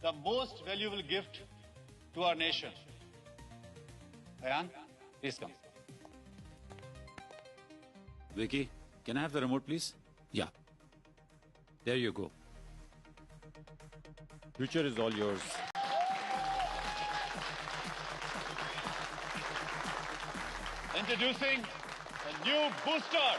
the most valuable gift to our nation. Ayan, please come. Vicky, can I have the remote, please? Yeah. There you go. Future is all yours. Introducing the new booster.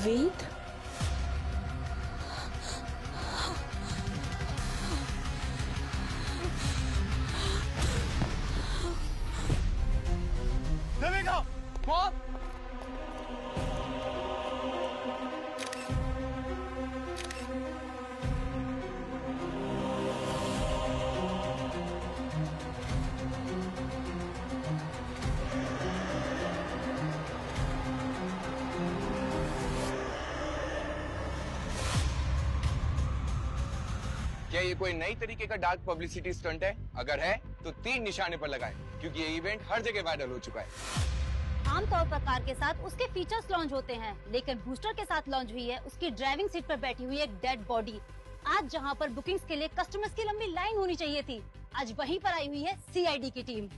वेद, देविका, कौन? क्या ये कोई नई तरीके का dark publicity stunt है? अगर है तो 3 निशाने पर लगाएं, क्योंकि ये इवेंट हर जगह वायरल हो चुका है। आमतौर पर कार के साथ उसके फीचर्स लॉन्च होते हैं, लेकिन बूस्टर के साथ लॉन्च हुई है उसकी ड्राइविंग सीट पर बैठी हुई एक डेड बॉडी। आज जहां पर बुकिंग्स के लिए कस्टमर्स की लंबी लाइन होनी चाहिए थी, आज वहीं पर आई हुई है CID की टीम।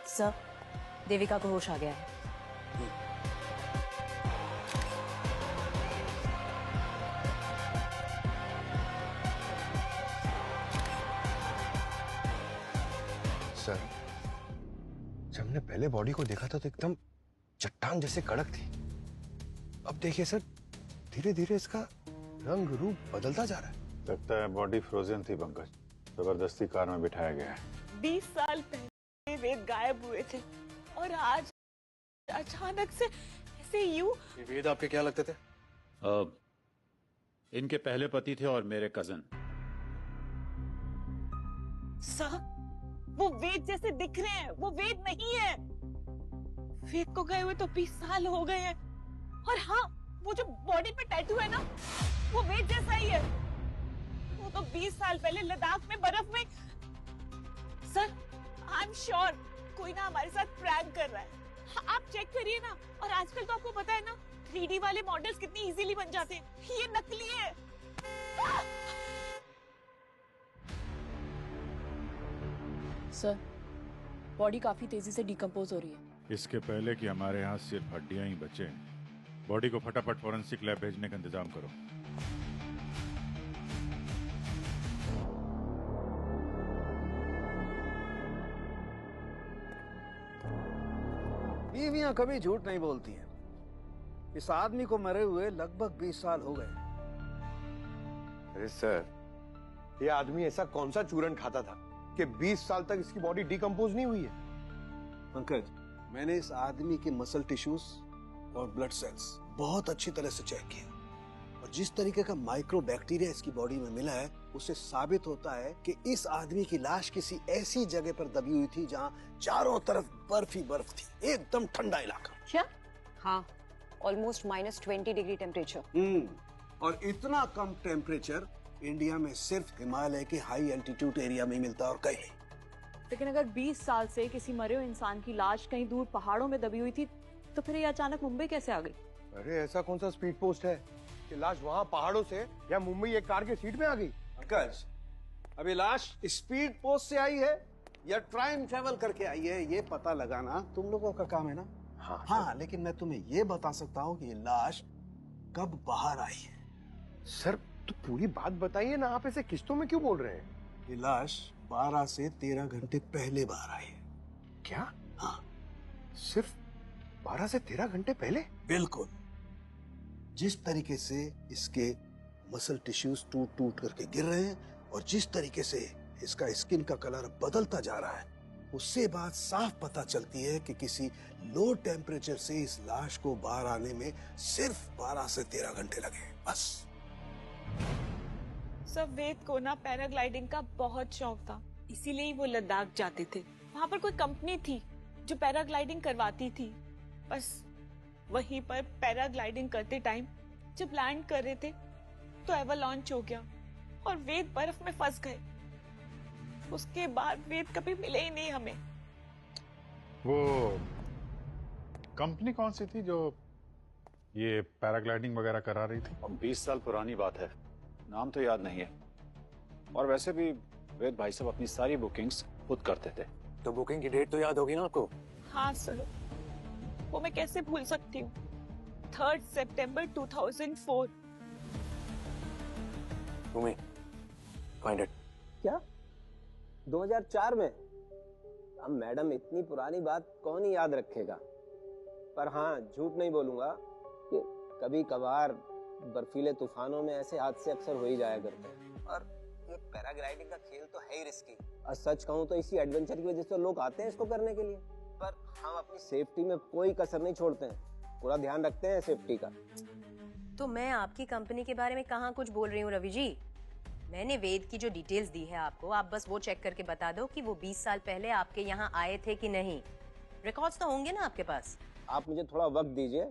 सर, देविका को होश आ गया है। सर, जब हमने पहले बॉडी को देखा था तो एकदम चट्टान जैसे कड़क थी। अब देखिए सर, धीरे धीरे इसका रंग रूप बदलता जा रहा है। लगता है बॉडी फ्रोजन थी पंकज, जबरदस्ती कार में बिठाया गया है। 20 साल पहले वेद गायब हुए थे और आज अचानक से ऐसे यूं। वेद आपके क्या लगते थे? इनके पहले पति थे और मेरे कजन। सर, वो वेद जैसे दिख रहे हैं, वो वेद नहीं है। वेद को गए हुए तो 20 साल हो गए हैं। और हाँ, वो जो बॉडी पे टैटू है ना, वो वेद जैसा ही है। वो तो 20 साल पहले लद्दाख में बर्फ में। सर, आई एम श्योर कोई ना हमारे साथ प्रैंक कर रहा है। हाँ, आप चेक करिए ना। और आजकल तो आपको पता है ना, 3D वाले मॉडल्स कितनी इजीली बन जाते हैं। ये नकली है। सर, बॉडी काफी तेजी से डिकम्पोज हो रही है। इसके पहले कि हमारे यहाँ सिर्फ हड्डियां ही बचे, बॉडी को फटाफट फोरेंसिक लैब भेजने का इंतजाम करो। बीवियां कभी झूठ नहीं बोलती हैं। इस आदमी को मरे हुए लगभग 20 साल हो गए। अरे सर, ये आदमी ऐसा कौन सा चूरन खाता था कि 20 साल तक इसकी बॉडी डिकम्पोज नहीं हुई है। पंकज, मैंने इस आदमी के मसल टिश्यूज और ब्लड सेल्स बहुत अच्छी तरह से चेक किया, और जिस तरीके का माइक्रो बैक्टीरिया इसकी बॉडी में मिला है उससे साबित होता है कि इस आदमी की लाश किसी ऐसी जगह पर दबी हुई थी जहां चारों तरफ बर्फ ही बर्फ थी, एकदम ठंडा इलाका। क्या? हाँ, ऑलमोस्ट -20 डिग्री टेम्परेचर। और इतना कम टेम्परेचर इंडिया में सिर्फ हिमालय के हाई एल्टीट्यूड एरिया में मिलता है और कहीं नहीं। लेकिन अगर 20 साल से किसी मरे हुए इंसान की लाश कहीं दूर पहाड़ों में दबी हुई थी, तो फिर ये अचानक मुंबई कैसे आ गई? अरे ऐसा कौन सा स्पीड पोस्ट है कि लाश वहां पहाड़ों से या मुंबई एक कार के सीट में आ गई? पंकज, अभी लाश स्पीड पोस्ट से आई है या टाइम ट्रेवल करके आई है, ये पता लगाना तुम लोगों का काम है ना। हाँ, लेकिन मैं तुम्हें ये बता सकता हूँ कि ये लाश कब बाहर आई है। सर तो पूरी बात बताइए ना, आप ऐसे किस्तों में क्यों बोल रहे हैं? ये लाश 12 से 13 घंटे पहले बाहर आई है। क्या? हाँ, सिर्फ 12 से 13 घंटे पहले? बिल्कुल। जिस तरीके से इसके मसल टिश्यूज टूट टूट करके गिर रहे हैं और जिस तरीके से इसका स्किन का कलर बदलता जा रहा है, उससे बात साफ पता चलती है कि किसी लो टेम्परेचर से इस लाश को बाहर आने में सिर्फ 12 से 13 घंटे लगे, बस। सर, वेद को ना पैराग्लाइडिंग का बहुत शौक था, इसीलिए ही वो लद्दाख जाते थे। वहाँ पर कोई कंपनी थी जो पैराग्लाइडिंग करवाती थी। बस वहीं पर पैराग्लाइडिंग करते टाइम जब लैंड कर रहे थे तो एवलांच हो गया और वेद बर्फ में फंस गए। उसके बाद वेद कभी मिले ही नहीं हमें। वो कंपनी कौन सी थी जो ये पैराग्लाइडिंग वगैरह करा रही थी? अब 20 साल पुरानी बात है, नाम तो याद नहीं है। और वैसे भी वेद भाई साहब अपनी सारी बुकिंग्स खुद करते थे। तो बुकिंग की डेट तो याद होगी ना आपको? हाँ सर, वो मैं कैसे भूल सकती हूँ। 3 सितंबर 2004। Find it. क्या 2004 में? अब मैडम, इतनी पुरानी बात कौन ही याद रखेगा। पर हाँ, झूठ नहीं बोलूंगा कि कभी कभार बर्फीले तूफानों में ऐसे हादसे अक्सर हो ही जाया करते हैं। और ये पैराग्लाइडिंग का खेल तो है ही रिस्की, और सच कहूँ तो इसी एडवेंचर की वजह से लोग आते हैं इसको करने के लिए। पर हम अपनी सेफ्टी में कोई कसर नहीं छोड़ते हैं, पूरा ध्यान रखते हैं सेफ्टी का। तो मैं आपकी कंपनी के बारे में कहाँ कुछ बोल रही हूँ रवि जी। मैंने वेद की जो डिटेल्स दी है आपको, आप बस वो चेक करके बता दो कि वो 20 साल पहले आपके यहाँ आए थे कि नहीं। रिकॉर्ड्स तो होंगे ना आपके पास। आप मुझे थोड़ा वक्त दीजिए,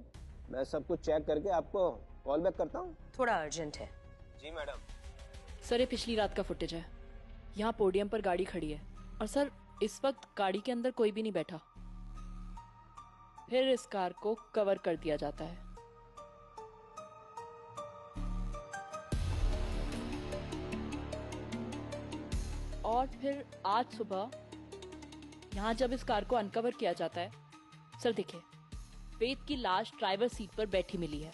मैं सब कुछ चेक करके आपको कॉल बैक करता हूँ। थोड़ा अर्जेंट है। जी मैडम। सर, ये पिछली रात का फुटेज है। यहाँ पोडियम पर गाड़ी खड़ी है और सर इस वक्त गाड़ी के अंदर कोई भी नहीं बैठा। फिर इस कार को कवर कर दिया जाता है। और फिर आज सुबह यहाँ जब इस कार को अनकवर किया जाता है, सर देखिए, वेद की लाश ड्राइवर सीट पर बैठी मिली है।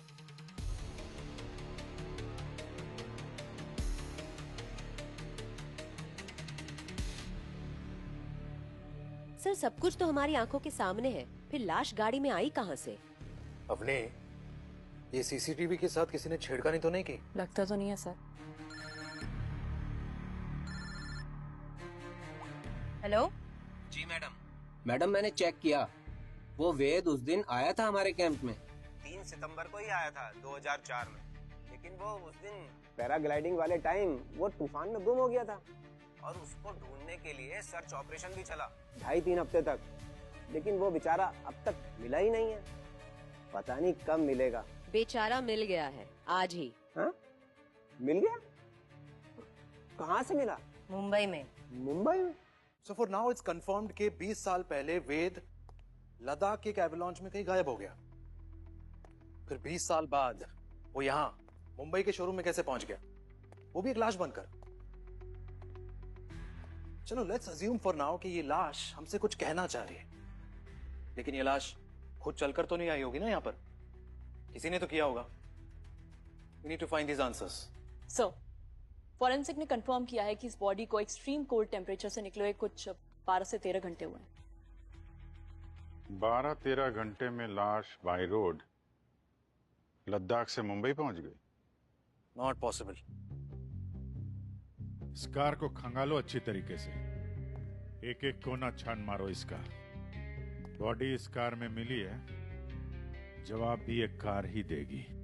सर, सब कुछ तो हमारी आंखों के सामने है, फिर लाश गाड़ी में आई कहाँ से? अपने ये सीसीटीवी के साथ किसी ने छेड़खानी तो नहीं की? लगता तो नहीं है सर। हेलो जी मैडम। मैडम, मैंने चेक किया, वो वेद उस दिन आया था हमारे कैंप में। 3 सितंबर को ही आया था 2004 में। लेकिन वो उस दिन पैराग्लाइडिंग वाले टाइम वो तूफान में गुम हो गया था और उसको ढूंढने के लिए सर्च ऑपरेशन भी चला 2.5-3 हफ्ते तक। लेकिन वो बेचारा अब तक मिला ही नहीं है, पता नहीं कब मिलेगा। बेचारा मिल गया है आज ही। हाँ? मिल गया? कहाँ से मिला? मुंबई में। मुंबई में? So for now it's confirmed कि 20 साल पहले वेद लद्दाख के एक एवलांच में कहीं गायब हो गया। फिर 20 साल बाद वो यहाँ मुंबई के शोरूम में कैसे पहुंच गया, वो भी एक लाश बनकर। चलो लेट्स अज्यूम फॉर नाउ कि ये लाश हमसे कुछ कहना चाह रही है, लेकिन ये लाश खुद चलकर तो नहीं आई होगी ना यहाँ पर, किसी ने तो किया होगा। We need to find these answers. Sir, forensic ने कंफर्म किया है कि इस बॉडी को एक्सट्रीम कोल्ड टेम्परेचर से निकले हुए कुछ 12 से 13 घंटे हुए हैं। 12-13 घंटे में लाश बाय रोड लद्दाख से मुंबई पहुंच गई? Not possible. इस कार को खंगालो अच्छी तरीके से, एक एक कोना छान मारो इसका। बॉडी इस कार में मिली है, जवाब भी एक कार ही देगी।